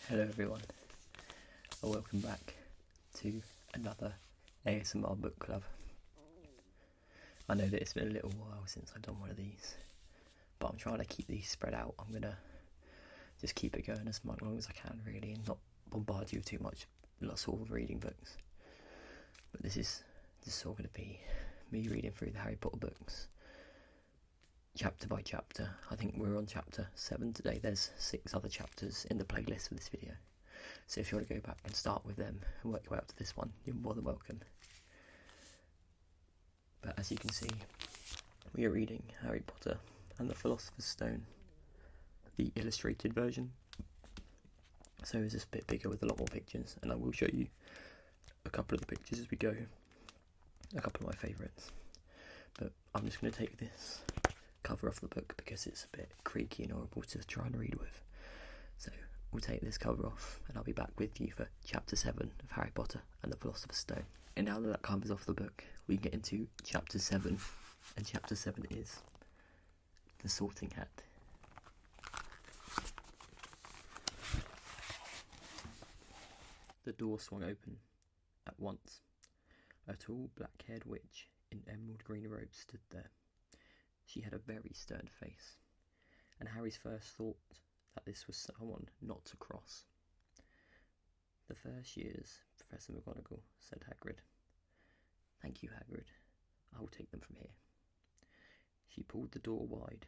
Hello everyone, and welcome back to another ASMR book club. I know that it's been a little while since I've done one of these, but I'm trying to keep these spread out. I'm going to just keep it going as long as I can really, and not bombard you with too much sort of reading books. But this is all going to be me reading through the Harry Potter books, chapter by chapter. I think we're on chapter 7 today. There's 6 other chapters in the playlist for this video, so if you want to go back and start with them and work your way up to this one, you're more than welcome. But as you can see, we are reading Harry Potter and the Philosopher's Stone, the illustrated version. So it's just a bit bigger with a lot more pictures, and I will show you a couple of the pictures as we go, a couple of my favourites. But I'm just going to take this cover off the book because it's a bit creaky and horrible to try and read with. So we'll take this cover off and I'll be back with you for chapter 7 of Harry Potter and the Philosopher's Stone. And now that cover's off the book, we can get into chapter 7, and chapter 7 is The Sorting Hat. The door swung open at once. A tall black-haired witch in emerald green robes stood there. She had a very stern face, and Harry's first thought that this was someone not to cross. "The first years, Professor McGonagall," said Hagrid. "Thank you, Hagrid. I will take them from here." She pulled the door wide.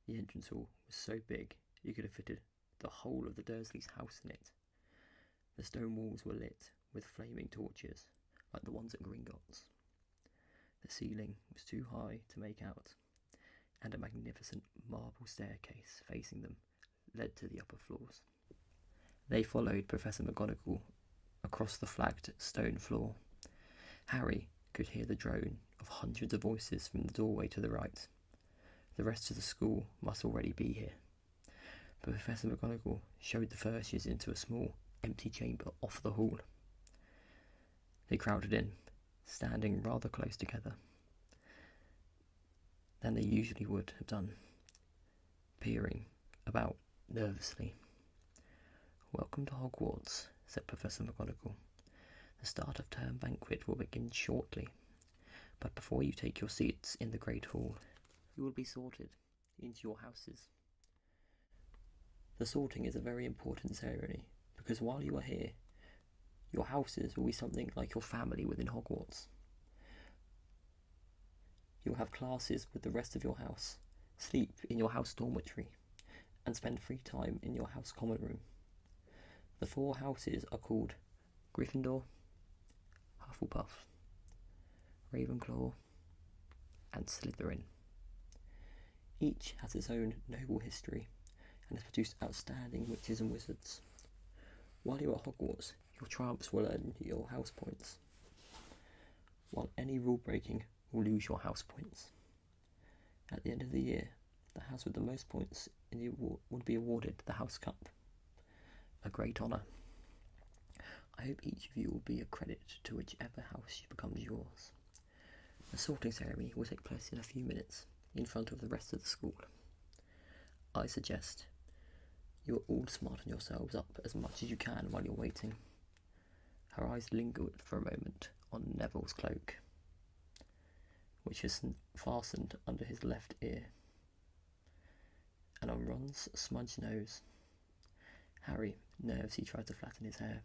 The entrance hall was so big you could have fitted the whole of the Dursleys' house in it. The stone walls were lit with flaming torches, like the ones at Gringotts. The ceiling was too high to make out, and a magnificent marble staircase facing them led to the upper floors. They followed Professor McGonagall across the flagged stone floor. Harry could hear the drone of hundreds of voices from the doorway to the right. The rest of the school must already be here. But Professor McGonagall showed the first years into a small, empty chamber off the hall. They crowded in, standing rather close together than they usually would have done, peering about nervously. "Welcome to Hogwarts," said Professor McGonagall. "The start of term banquet will begin shortly, but before you take your seats in the Great Hall, you will be sorted into your houses. The sorting is a very important ceremony, because while you are here, your houses will be something like your family within Hogwarts. You'll have classes with the rest of your house, sleep in your house dormitory, and spend free time in your house common room. The 4 houses are called Gryffindor, Hufflepuff, Ravenclaw, and Slytherin. Each has its own noble history and has produced outstanding witches and wizards. While you're at Hogwarts, your triumphs will earn your house points, while any rule breaking will lose your house points. At the end of the year, the house with the most points in the award would be awarded the House Cup, a great honour. I hope each of you will be a credit to whichever house becomes yours. The sorting ceremony will take place in a few minutes in front of the rest of the school. I suggest you all smarten yourselves up as much as you can while you're waiting." Her eyes lingered for a moment on Neville's cloak, which was fastened under his left ear, and on Ron's smudged nose. Harry nervously tried to flatten his hair.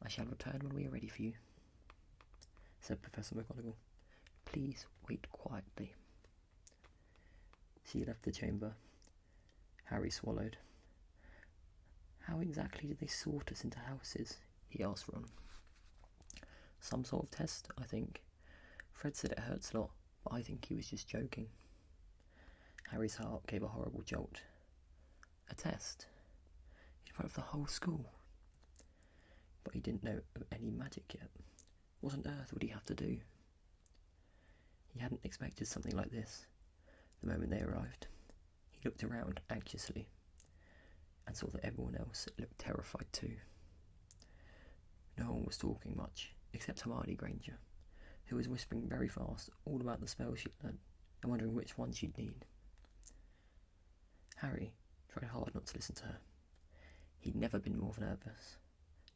"I shall return when we are ready for you," said Professor McGonagall. "Please wait quietly." She left the chamber. Harry swallowed. "How exactly did they sort us into houses?" he asked Ron. "Some sort of test, I think. Fred said it hurts a lot, but I think he was just joking." Harry's heart gave a horrible jolt. A test? In front of the whole school? But he didn't know of any magic yet. What on earth would he have to do? He hadn't expected something like this the moment they arrived. He looked around anxiously and saw that everyone else looked terrified too. No one was talking much, except Hermione Granger, who was whispering very fast all about the spells she'd learned and wondering which one she'd need. Harry tried hard not to listen to her, He'd never been more nervous.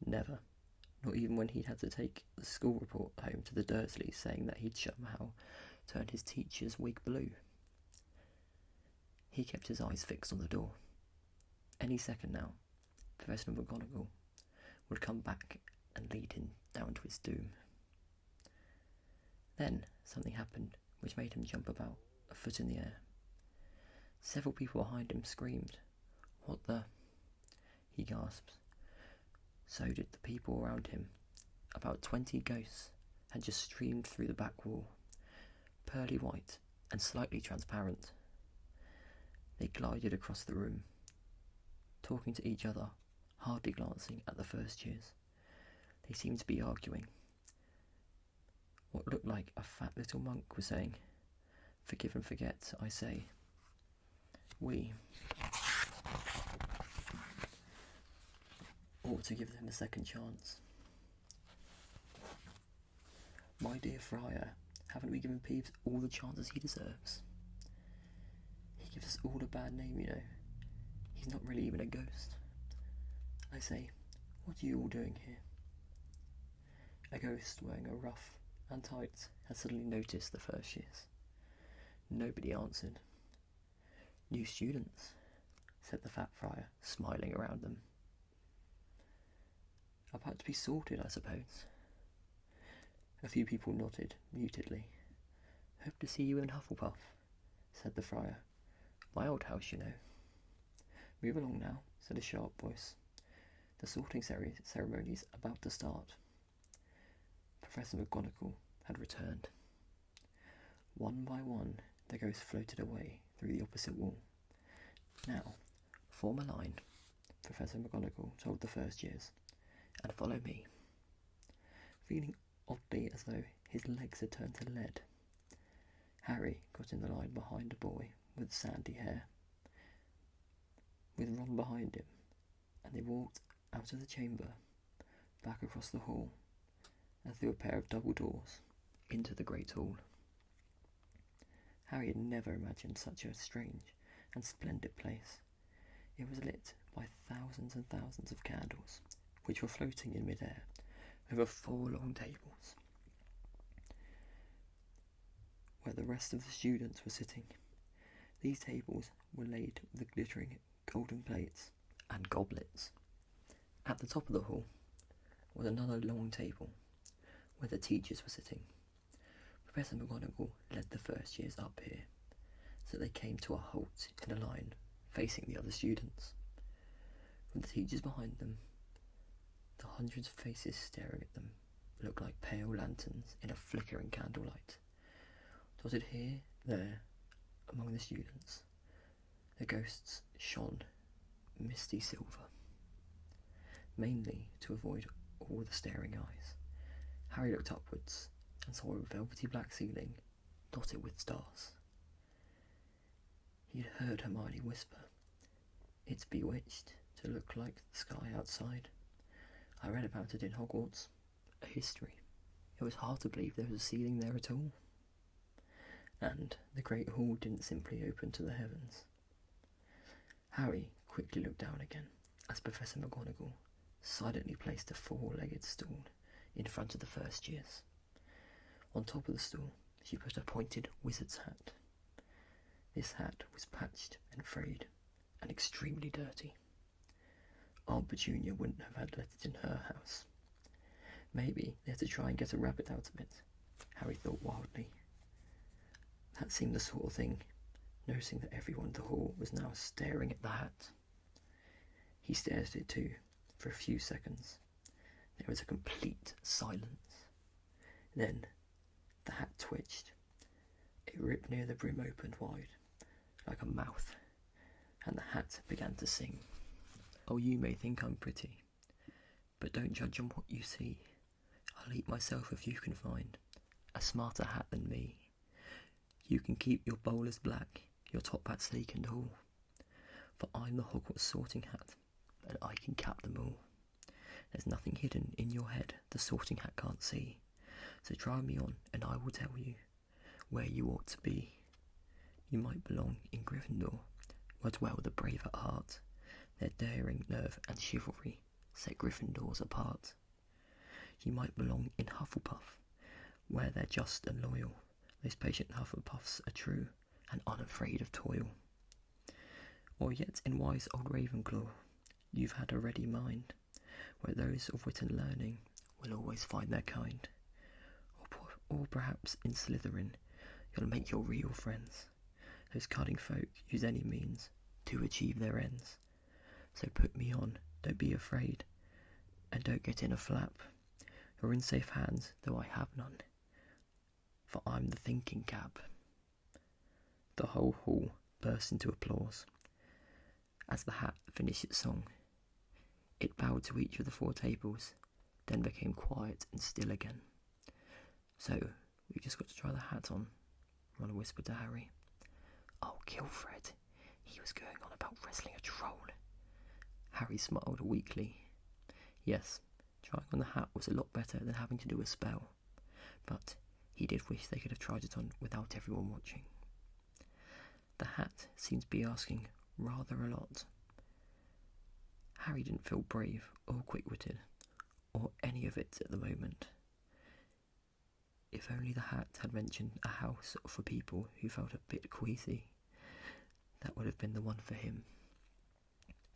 Never. Not even when he'd had to take the school report home to the Dursleys saying that he'd somehow turned his teacher's wig blue. He kept his eyes fixed on the door. Any second now, Professor McGonagall would come back and lead him down to his doom. Then something happened which made him jump about, a foot in the air. Several people behind him screamed. "What the?" he gasped. So did the people around him. About 20 ghosts had just streamed through the back wall, pearly white and slightly transparent. They glided across the room, talking to each other, hardly glancing at the first years. They seemed to be arguing. What looked like a fat little monk was saying, "Forgive and forget, I say. We ought to give him a second chance. My dear Friar, haven't we given Peeves all the chances he deserves? He gives us all a bad name, you know. He's not really even a ghost. I say, what are you all doing here?" A ghost wearing a ruff and tights had suddenly noticed the first years. Nobody answered. "New students," said the fat friar, smiling around them. "About to be sorted, I suppose." A few people nodded mutedly. "Hope to see you in Hufflepuff," said the friar. "My old house, you know." "Move along now," said a sharp voice. "The sorting ceremony's about to start." Professor McGonagall had returned. One by one, the ghosts floated away through the opposite wall. "Now, form a line," Professor McGonagall told the first years, "and follow me." Feeling oddly as though his legs had turned to lead, Harry got in the line behind a boy with sandy hair, with Ron behind him, and they walked out of the chamber, back across the hall, and through a pair of double doors into the great hall. Harry had never imagined such a strange and splendid place. It was lit by thousands and thousands of candles, which were floating in mid-air over 4 long tables, where the rest of the students were sitting. These tables were laid with glittering golden plates and goblets. At the top of the hall was another long table, where the teachers were sitting. Professor McGonagall led the first years up here, so they came to a halt in a line, facing the other students. From the teachers behind them, the hundreds of faces staring at them looked like pale lanterns in a flickering candlelight. Dotted here, there, among the students, the ghosts shone misty silver, mainly to avoid all the staring eyes. Harry looked upwards and saw a velvety black ceiling dotted with stars. He had heard Hermione whisper, "It's bewitched to look like the sky outside. I read about it in Hogwarts, a history. It was hard to believe there was a ceiling there at all. And the great hall didn't simply open to the heavens." Harry quickly looked down again as Professor McGonagall silently placed a 4-legged stool in front of the first years. On top of the stool, she put a pointed wizard's hat. This hat was patched and frayed and extremely dirty. Aunt Petunia wouldn't have had let it in her house. Maybe they had to try and get a rabbit out of it, Harry thought wildly. That seemed the sort of thing, noticing that everyone in the hall was now staring at the hat. He stared at it too, for a few seconds. There was a complete silence. Then the hat twitched. It ripped near the brim opened wide, like a mouth, and the hat began to sing. "Oh, you may think I'm pretty, but don't judge on what you see. I'll eat myself if you can find a smarter hat than me. You can keep your bowlers black, your top hat sleek and all, for I'm the Hogwarts sorting hat, and I can cap them all. There's nothing hidden in your head the sorting hat can't see, so try me on and I will tell you where you ought to be. You might belong in Gryffindor, where dwell the brave at heart, Their daring, nerve and chivalry set Gryffindors apart. You might belong in Hufflepuff, where they're just and loyal. Those patient Hufflepuffs are true and unafraid of toil. Or yet in wise old Ravenclaw, you've had a ready mind, where those of wit and learning will always find their kind. Or perhaps in Slytherin, you'll make your real friends. Those cunning folk use any means to achieve their ends. So put me on, don't be afraid, and don't get in a flap. You're in safe hands, though I have none, for I'm the thinking cap. The whole hall burst into applause as the hat finished its song. It bowed to each of the 4 tables, then became quiet and still again. So, we've just got to try the hat on, Ron whispered to Harry. Oh, Gilfred, he was going on about wrestling a troll. Harry smiled weakly. Yes, trying on the hat was a lot better than having to do a spell, but he did wish they could have tried it on without everyone watching. The hat seemed to be asking rather a lot. Harry didn't feel brave or quick-witted, or any of it at the moment. If only the hat had mentioned a house for people who felt a bit queasy, that would have been the one for him.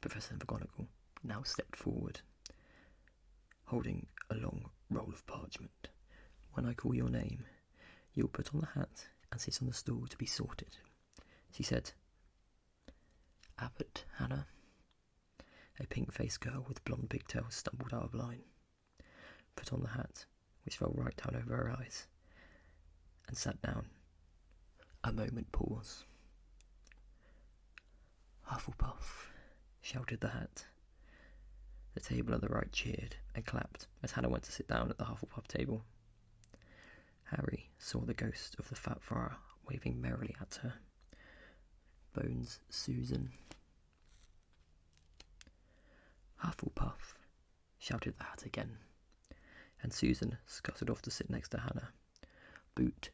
Professor McGonagall now stepped forward, holding a long roll of parchment. When I call your name, you'll put on the hat and sit on the stool to be sorted, she said. Abbott, Hannah. A pink-faced girl with blonde pigtails stumbled out of line, put on the hat, which fell right down over her eyes, and sat down. A moment pause. Hufflepuff, shouted the hat. The table on the right cheered and clapped as Hannah went to sit down at the Hufflepuff table. Harry saw the ghost of the Fat Friar waving merrily at her. Bones Susan. Hufflepuff, shouted the hat again, and Susan scuttled off to sit next to Hannah. Boot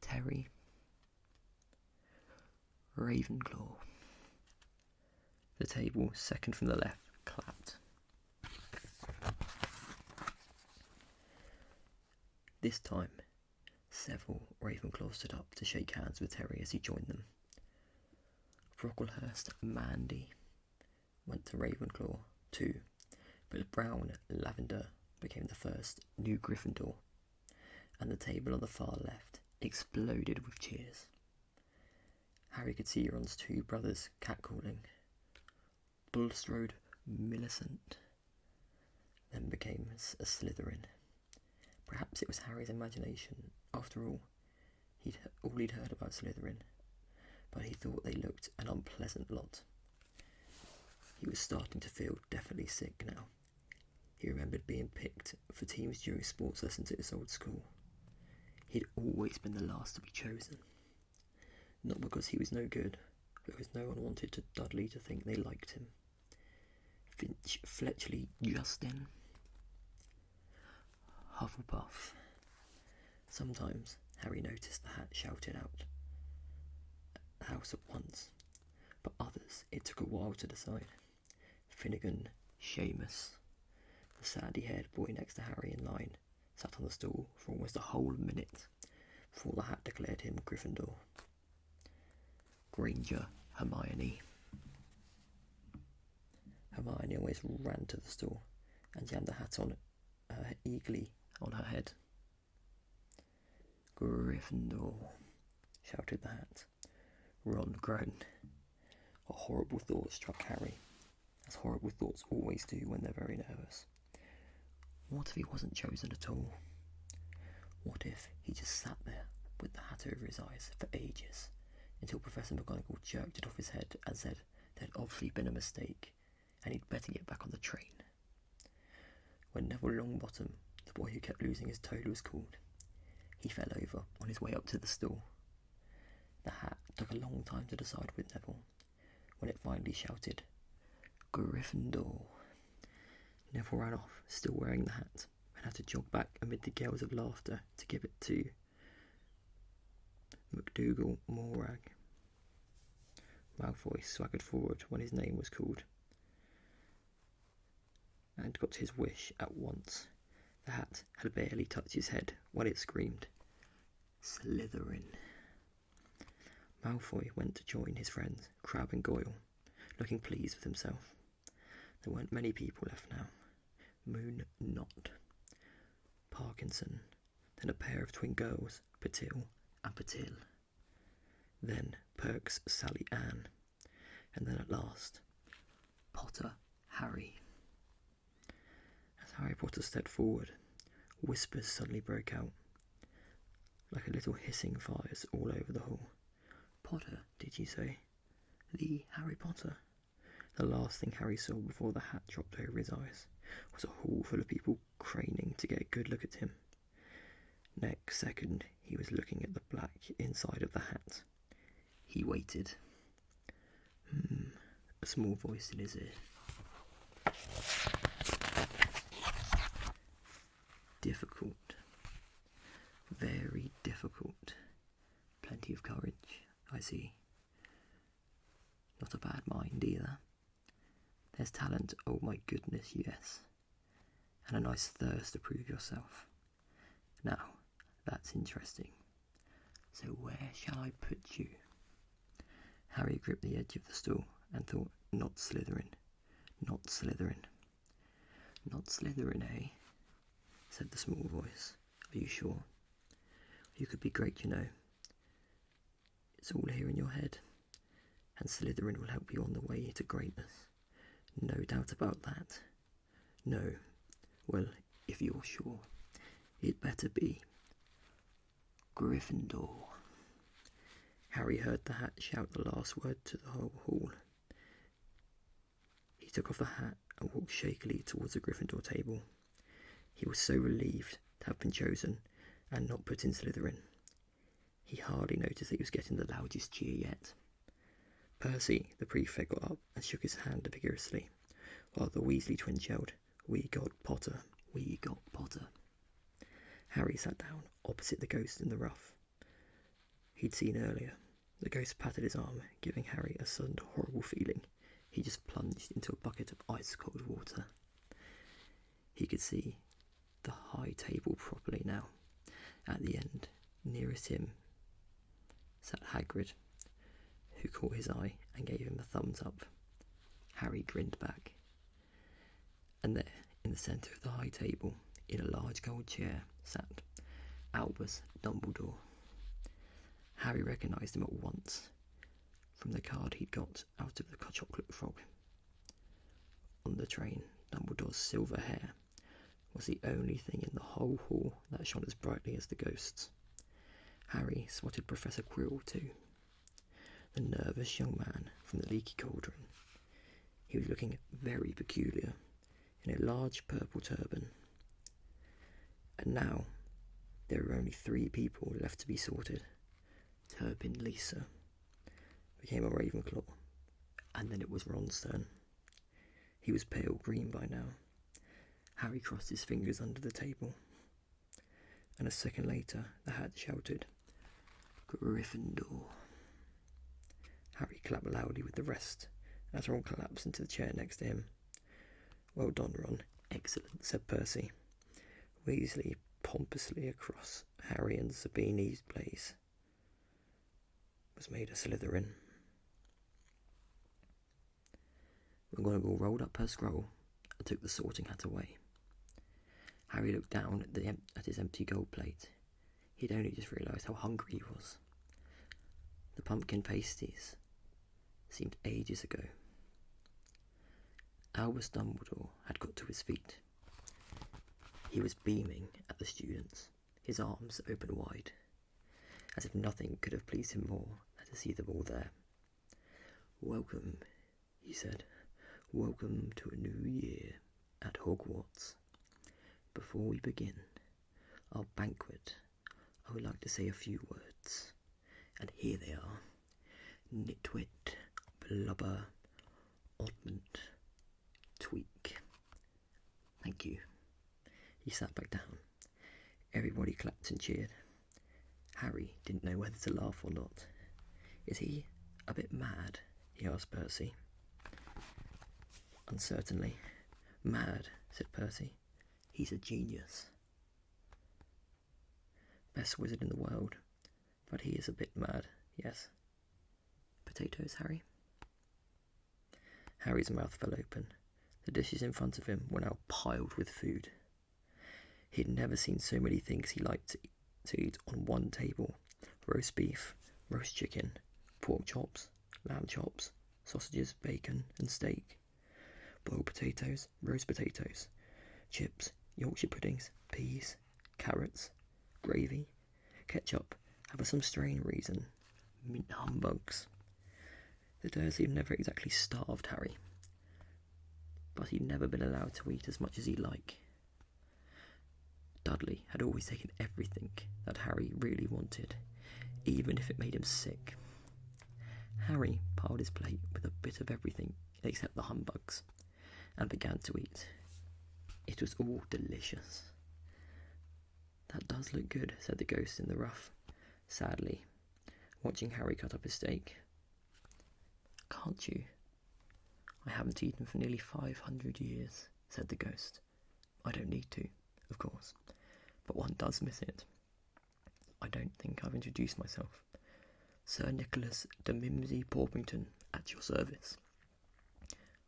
Terry. Ravenclaw. The table, second from the left, clapped. This time, several Ravenclaws stood up to shake hands with Terry as he joined them. Brocklehurst Mandy went to Ravenclaw too, but Brown Lavender became the first new Gryffindor, and the table on the far left exploded with cheers. Harry could see Ron's 2 brothers catcalling. Bulstrode Millicent then became a Slytherin. Perhaps it was Harry's imagination. After all, he'd heard about Slytherin, but he thought they looked an unpleasant lot. He was starting to feel definitely sick now. He remembered being picked for teams during sports lessons at his old school. He'd always been the last to be chosen. Not because he was no good, but because no one wanted Dudley to think they liked him. Finch Fletchley Justin. Hufflepuff. Sometimes Harry noticed the hat shouted out the house at once, but others it took a while to decide. Finnegan Seamus, the sandy-haired boy next to Harry in line, sat on the stool for almost a whole minute before the hat declared him Gryffindor. Granger Hermione. Hermione always ran to the stool and jammed the hat on eagerly on her head. Gryffindor, shouted the hat. Ron groaned. A horrible thought struck Harry, as horrible thoughts always do when they're very nervous. What if he wasn't chosen at all? What if he just sat there with the hat over his eyes for ages, until Professor McGonagall jerked it off his head and said there'd obviously been a mistake, and he'd better get back on the train. When Neville Longbottom, the boy who kept losing his toad, was called, he fell over on his way up to the stool. The hat took a long time to decide with Neville, when it finally shouted, Gryffindor. Neville ran off, still wearing the hat, and had to jog back amid the gales of laughter to give it to McDougal Morag. Malfoy swaggered forward when his name was called. and got his wish at once. The hat had barely touched his head when it screamed, "Slytherin." Malfoy went to join his friends, Crabbe and Goyle, looking pleased with himself. There weren't many people left now. Moon Knott, Parkinson, then a pair of twin girls, Patil and Patil, then Perks Sally Ann, and then at last, Potter Harry. As Harry Potter stepped forward, whispers suddenly broke out, like a little hissing fires all over the hall. "Potter, did you say? The Harry Potter?" The last thing Harry saw before the hat dropped over his eyes was a hall full of people craning to get a good look at him. Next second, he was looking at the black inside of the hat. He waited. A small voice in his ear. "Difficult. Very difficult. Plenty of courage, I see. Not a bad mind either. There's talent, oh my goodness, yes. And a nice thirst to prove yourself. Now, that's interesting. So where shall I put you?" Harry gripped the edge of the stool and thought, "Not Slytherin. Not Slytherin." "Not Slytherin, eh?" said the small voice. "Are you sure? You could be great, you know. It's all here in your head, and Slytherin will help you on the way to greatness. No doubt about that. No, well, if you're sure, it better be Gryffindor." Harry heard the hat shout the last word to the whole hall. He took off the hat and walked shakily towards the Gryffindor table. He was so relieved to have been chosen and not put in Slytherin. He hardly noticed that he was getting the loudest cheer yet. Percy, the prefect, got up and shook his hand vigorously, while the Weasley twins yelled, "We got Potter, we got Potter." Harry sat down opposite the ghost in the rough he'd seen earlier. The ghost patted his arm, giving Harry a sudden horrible feeling. He just plunged into a bucket of ice-cold water. He could see the high table properly now. At the end, nearest him, sat Hagrid, who caught his eye and gave him a thumbs up. Harry grinned back. And there, in the centre of the high table, in a large gold chair, sat Albus Dumbledore. Harry recognised him at once from the card he'd got out of the chocolate frog. On the train, Dumbledore's silver hair was the only thing in the whole hall that shone as brightly as the ghost's. Harry spotted Professor Quirrell too, the nervous young man from the Leaky Cauldron. He was looking very peculiar, in a large purple turban. And now, there were only 3 people left to be sorted. Turpin Lisa became a Ravenclaw, and then it was Ron's turn. He was pale green by now. Harry crossed his fingers under the table, and a second later the hat shouted, "Gryffindor." Harry clapped loudly with the rest as Ron collapsed into the chair next to him. "Well done, Ron. Excellent," said Percy. Weasley pompously across Harry and Zabini's place was made a Slytherin. McGonagall rolled up her scroll and took the sorting hat away. Harry looked down at his empty gold plate. He'd only just realised how hungry he was. The pumpkin pasties seemed ages ago. Albus Dumbledore had got to his feet. He was beaming at the students, his arms open wide, as if nothing could have pleased him more than to see them all there. "Welcome," he said. "Welcome to a new year at Hogwarts. Before we begin our banquet, I would like to say a few words. And here they are. Nitwit, blubber, oddment, tweak. Thank you." He sat back down. Everybody clapped and cheered. Harry didn't know whether to laugh or not. "Is he a bit mad?" he asked Percy. "Uncertainly. Mad said Percy. He's a genius. Best wizard in the world, but he is a bit mad, yes. Potatoes, Harry? Harry's mouth fell open. The dishes in front of him were now piled with food. He'd never seen so many things he liked to eat on one table. Roast beef, roast chicken, pork chops, lamb chops, sausages, bacon and steak. Boiled potatoes, roast potatoes, chips, Yorkshire puddings, peas, carrots, gravy, ketchup, and for some strange reason, mint humbugs. The Dursley had never exactly starved Harry, but he'd never been allowed to eat as much as he'd like. Dudley had always taken everything that Harry really wanted, even if it made him sick. Harry piled his plate with a bit of everything except the humbugs, and began to eat. It was all delicious. That does look good, said the ghost in the ruff, sadly, watching Harry cut up his steak. Can't you? I haven't eaten for nearly 500 years, said the ghost. I don't need to, of course, but one does miss it. I don't think I've introduced myself. Sir Nicholas de Mimsy Porpington, at your service.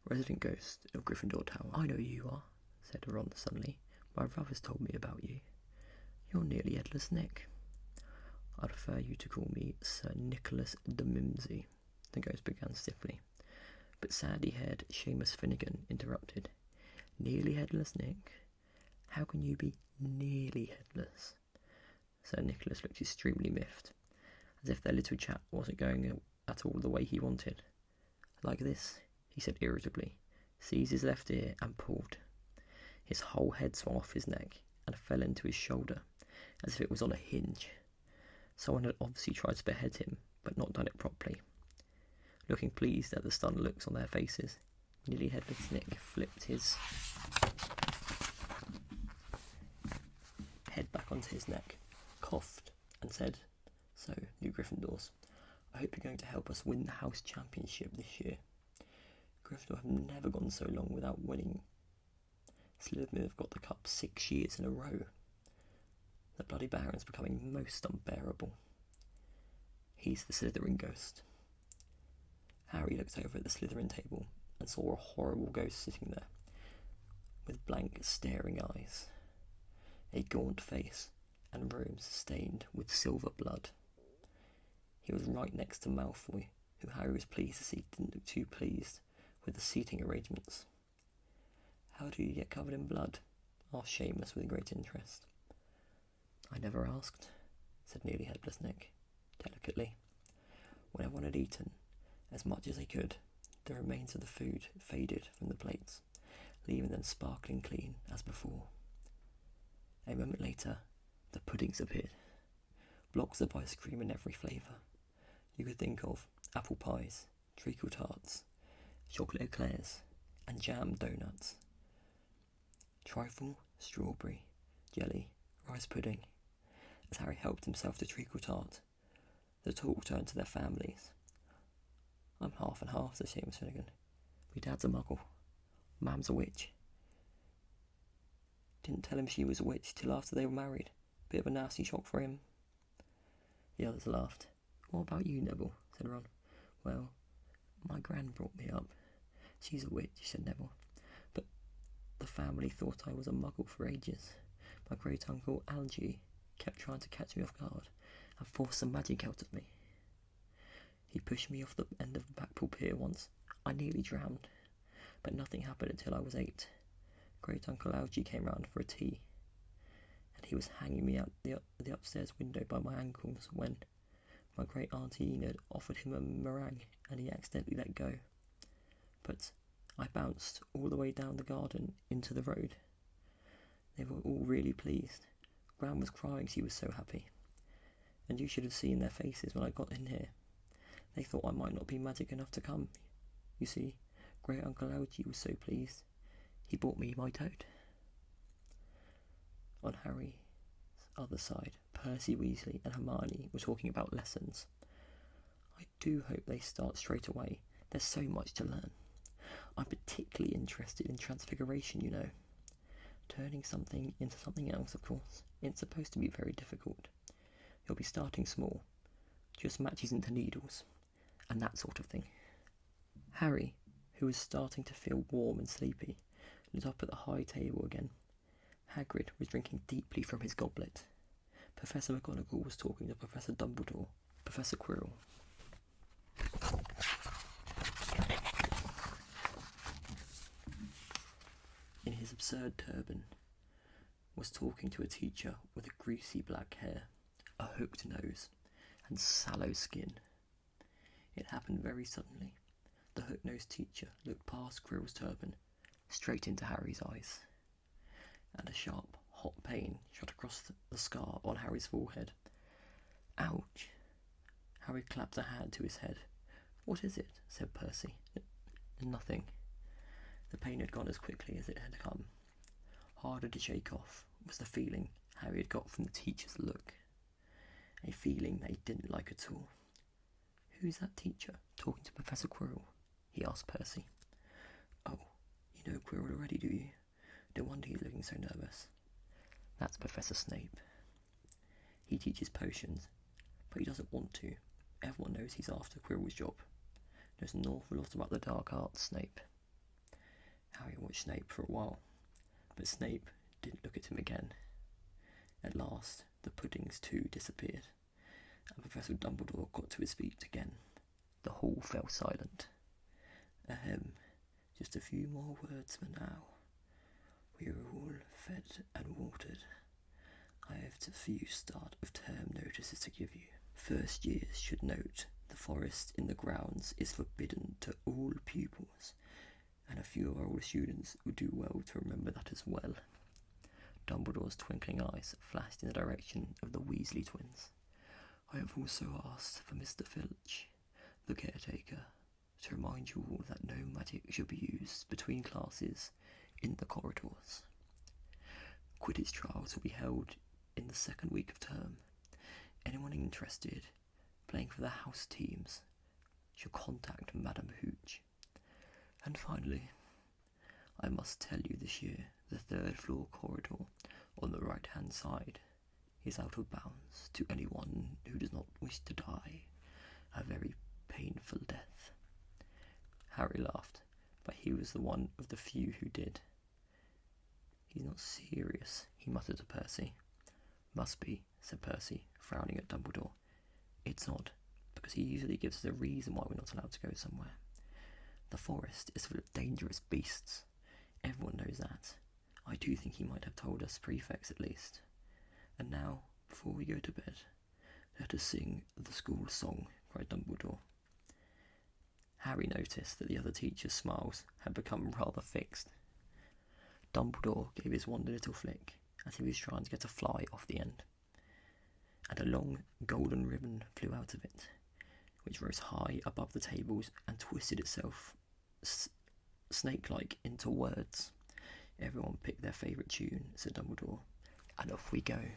Resident ghost of Gryffindor Tower. I know you are, said Ron suddenly. My brother's told me about you. You're nearly headless Nick. I prefer you to call me Sir Nicholas de Mimsy, the ghost began stiffly. But sandy-haired Seamus Finnegan interrupted. Nearly headless Nick? How can you be nearly headless? Sir Nicholas looked extremely miffed, as if their little chat wasn't going at all the way he wanted. Like this, he said irritably, seized his left ear and pulled. His whole head swung off his neck and fell into his shoulder, as if it was on a hinge. Someone had obviously tried to behead him, but not done it properly. Looking pleased at the stunned looks on their faces, nearly headless Nick flipped his head back onto his neck, coughed, and said, So, new Gryffindors, I hope you're going to help us win the house championship this year. Gryffindor have never gone so long without winning. Slytherin have got the cup 6 years in a row. The bloody Baron's becoming most unbearable. He's the Slytherin ghost. Harry looked over at the Slytherin table and saw a horrible ghost sitting there, with blank, staring eyes, a gaunt face, and rooms stained with silver blood. He was right next to Malfoy, who Harry was pleased to see didn't look too pleased with the seating arrangements. How do you get covered in blood? Asked Seamus with great interest. I never asked, said nearly headless Nick, delicately. When everyone had eaten as much as they could, the remains of the food faded from the plates, leaving them sparkling clean as before. A moment later, the puddings appeared. Blocks of ice cream in every flavour. You could think of apple pies, treacle tarts, chocolate eclairs, and jam donuts. Trifle, strawberry, jelly, rice pudding. As Harry helped himself to treacle tart, the talk turned to their families. I'm half and half, said Seamus Finnegan. My dad's a muggle. Mam's a witch. Didn't tell him she was a witch till after they were married. Bit of a nasty shock for him. The others laughed. What about you, Neville? Said Ron. Well, my gran brought me up. She's a witch, said Neville. But the family thought I was a muggle for ages. My great-uncle Algie kept trying to catch me off guard and force some magic out of me. He pushed me off the end of the Blackpool Pier once. I nearly drowned, but nothing happened until I was 8. Great-uncle Algie came round for a tea, and he was hanging me out the upstairs window by my ankles when my great-auntie Enid offered him a meringue, and he accidentally let go. But I bounced all the way down the garden into the road. They were all really pleased. Gran was crying, she was so happy. And you should have seen their faces when I got in here. They thought I might not be magic enough to come. You see, Great-uncle Algie was so pleased, he bought me my toad. On Harry's other side, Percy Weasley and Hermione were talking about lessons. I do hope they start straight away. There's so much to learn. I'm particularly interested in transfiguration, you know. Turning something into something else, of course, it's supposed to be very difficult. You'll be starting small, just matches into needles, and that sort of thing. Harry, who was starting to feel warm and sleepy, looked up at the high table again. Hagrid was drinking deeply from his goblet. Professor McGonagall was talking to Professor Dumbledore, Professor Quirrell. In his absurd turban, was talking to a teacher with a greasy black hair, a hooked nose, and sallow skin. It happened very suddenly. The hook-nosed teacher looked past Quirrell's turban, straight into Harry's eyes, and a sharp, hot pain shot across the scar on Harry's forehead. Ouch! Harry clapped a hand to his head. "What is it?" said Percy. "Nothing." The pain had gone as quickly as it had come. Harder to shake off was the feeling Harry had got from the teacher's look. A feeling that he didn't like at all. "Who's that teacher talking to Professor Quirrell?" he asked Percy. "Oh, you know Quirrell already, do you? No wonder he's looking so nervous." "That's Professor Snape. He teaches potions, but he doesn't want to. Everyone knows he's after Quirrell's job. Knows an awful lot about the dark arts, Snape." Harry watched Snape for a while, but Snape didn't look at him again. At last, the puddings too disappeared, and Professor Dumbledore got to his feet again. The hall fell silent. "Ahem, just a few more words for now. We are all fed and watered. I have a few start of term notices to give you. First years should note the forest in the grounds is forbidden to all pupils, and a few of our older students would do well to remember that as well." Dumbledore's twinkling eyes flashed in the direction of the Weasley twins. "I have also asked for Mr. Filch, the caretaker, to remind you all that no magic should be used between classes in the corridors. Quidditch trials will be held in the second week of term. Anyone interested, playing for the house teams, should contact Madame Hooch. And finally, I must tell you this year the third floor corridor on the right-hand side is out of bounds to anyone who does not wish to die a very painful death." Harry laughed, but he was the one of the few who did. "He's not serious," he muttered to Percy. "Must be," said Percy, frowning at Dumbledore. "It's odd, because he usually gives us a reason why we're not allowed to go somewhere. The forest is full of dangerous beasts. Everyone knows that. I do think he might have told us prefects at least. And now, before we go to bed, let us sing the school song," cried Dumbledore. Harry noticed that the other teacher's smiles had become rather fixed. Dumbledore gave his wand a little flick as he was trying to get a fly off the end, and a long golden ribbon flew out of it, which rose high above the tables and twisted itself snake-like into words. "Everyone pick their favourite tune," said Dumbledore, "and off we go."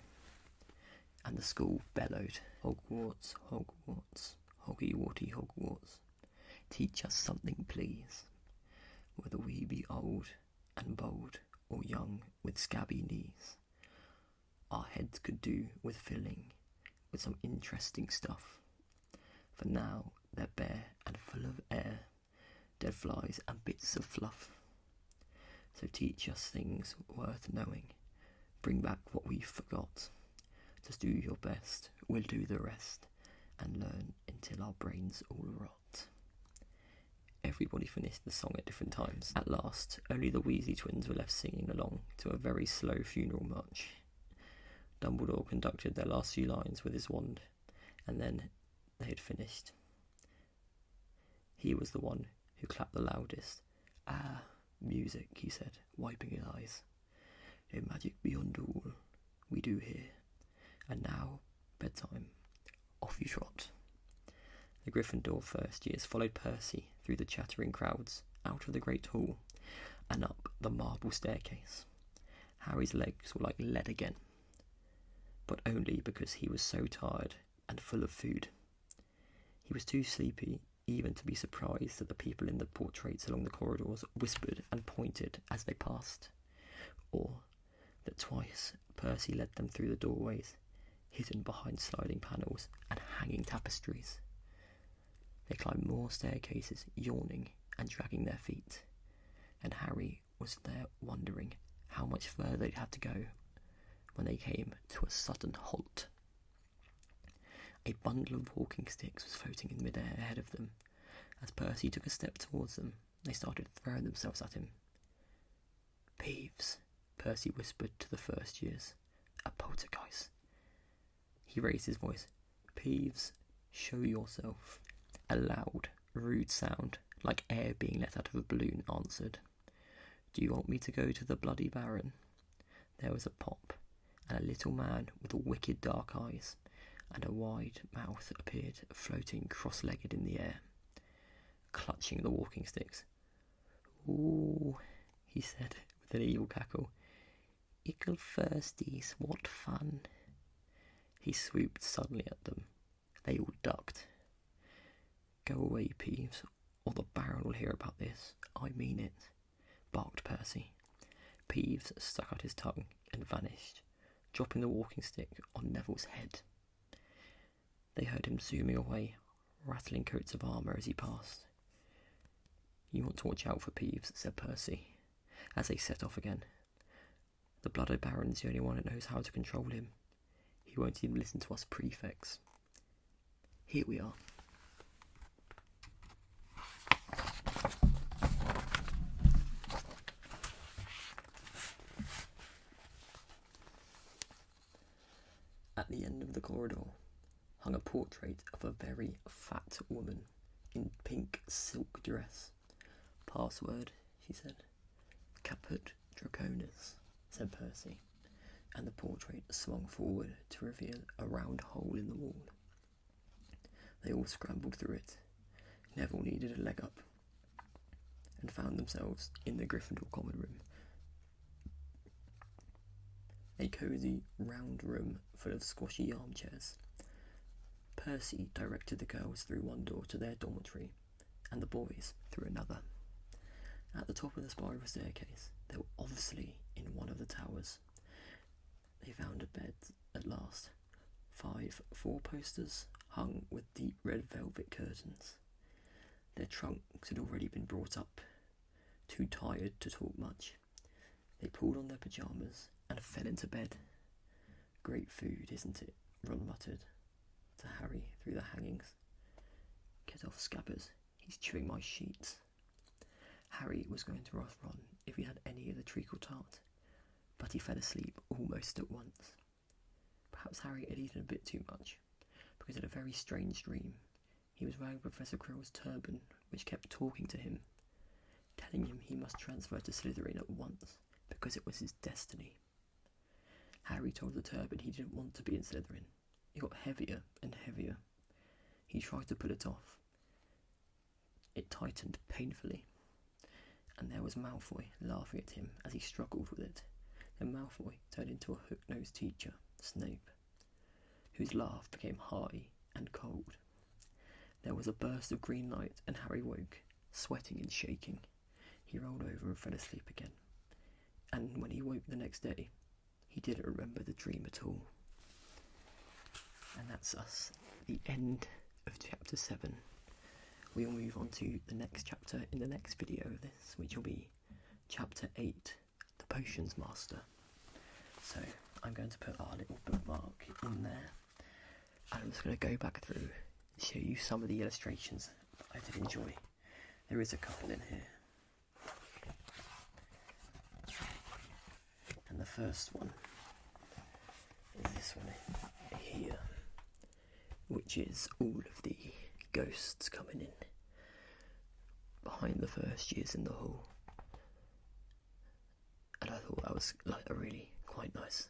And the school bellowed, "Hogwarts, Hogwarts, Hoggy-Watty Hogwarts. Teach us something, please. Whether we be old and bold, or young with scabby knees, our heads could do with filling with some interesting stuff. For now they're bare and full of air, dead flies and bits of fluff. So teach us things worth knowing, bring back what we forgot. Just do your best, we'll do the rest, and learn until our brains all rot." Everybody finished the song at different times. At last, only the Weasley twins were left singing along to a very slow funeral march. Dumbledore conducted their last few lines with his wand, and then they had finished. He was the one who clapped the loudest. "Ah, music," he said, wiping his eyes. "A magic beyond all, we do hear. And now, bedtime. Off you trot." The Gryffindor first years followed Percy through the chattering crowds, out of the great hall, and up the marble staircase. Harry's legs were like lead again, but only because he was so tired and full of food. He was too sleepy even to be surprised that the people in the portraits along the corridors whispered and pointed as they passed, or that twice Percy led them through the doorways, hidden behind sliding panels and hanging tapestries. They climbed more staircases, yawning and dragging their feet, and Harry was there wondering how much further they'd have to go when they came to a sudden halt. A bundle of walking sticks was floating in midair ahead of them. As Percy took a step towards them, they started throwing themselves at him. "Peeves," Percy whispered to the first years. "A poltergeist." He raised his voice. "Peeves, show yourself." A loud, rude sound, like air being let out of a balloon, answered. "Do you want me to go to the Bloody Baron?" There was a pop, and a little man with wicked dark eyes and a wide mouth appeared, floating cross-legged in the air, clutching the walking sticks. "Ooh," he said with an evil cackle. "Ickle firsties, what fun." He swooped suddenly at them. They all ducked. "Go away, Peeves, or the Baron will hear about this. I mean it," barked Percy. Peeves stuck out his tongue and vanished, dropping the walking stick on Neville's head. They heard him zooming away, rattling coats of armour as he passed. "You want to watch out for Peeves," said Percy, as they set off again. "The Bloody Baron's the only one that knows how to control him. He won't even listen to us prefects. Here we are." At the end of the corridor hung a portrait of a very fat woman in pink silk dress. "Password," she said. "Caput Draconis," said Percy, and the portrait swung forward to reveal a round hole in the wall. They all scrambled through it. Neville needed a leg up, and found themselves in the Gryffindor common room. A cosy, round room full of squashy armchairs. Percy directed the girls through one door to their dormitory, and the boys through another. At the top of the spiral staircase, they were obviously in one of the towers. They found a bed at last. 5 four-posters hung with deep red velvet curtains. Their trunks had already been brought up, too tired to talk much. They pulled on their pyjamas and fell into bed. "Great food, isn't it?" Ron muttered to Harry through the hangings. "Get off, Scabbers, he's chewing my sheets." Harry was going to ask Ron if he had any of the treacle tart, but he fell asleep almost at once. Perhaps Harry had eaten a bit too much, because he had a very strange dream. He was wearing Professor Quirrell's turban, which kept talking to him, telling him he must transfer to Slytherin at once, because it was his destiny. Harry told the turban he didn't want to be in Slytherin. It got heavier and heavier. He tried to pull it off. It tightened painfully, and there was Malfoy laughing at him as he struggled with it. Then Malfoy turned into a hook-nosed teacher, Snape, whose laugh became high and cold. There was a burst of green light, and Harry woke, sweating and shaking. He rolled over and fell asleep again. And when he woke the next day, he didn't remember the dream at all. And that's us, the end of chapter 7. We'll move on to the next chapter in the next video of this, which will be chapter 8, the Potions Master. So I'm going to put our little bookmark in there, and I'm just going to go back through and show you some of the illustrations that I did enjoy. There is a couple in here. And the first one is this one here, which is all of the ghosts coming in behind the first years in the hall. And I thought that was like a really quite nice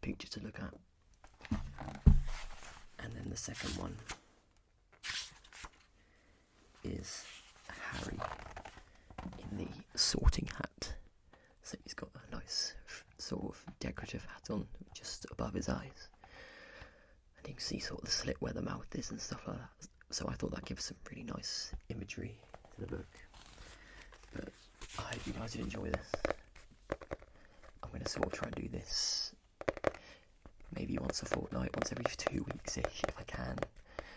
picture to look at. And then the second one is Harry in the sorting hat. So he's got a nice sort of decorative hat on just above his eyes, and you can see sort of the slit where the mouth is and stuff like that. So I thought that gives some really nice imagery to the book. But I hope you guys did enjoy this. I'm going to sort of try and do this maybe once a fortnight, once every 2 weeks-ish if I can.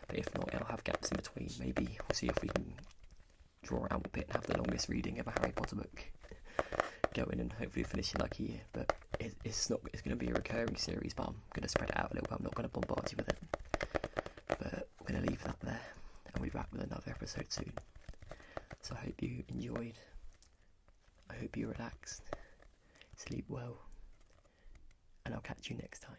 But if not, I'll have gaps in between. Maybe we'll see if we can draw out a bit and have the longest reading of a Harry Potter book going, and hopefully finish in like a year. But it's going to be a recurring series, but I'm going to spread it out a little bit. I'm not going to bombard you with it. But I'm going to leave that there, and we'll be back with another episode soon. So I hope you enjoyed. I hope you relaxed. Sleep well. And I'll catch you next time.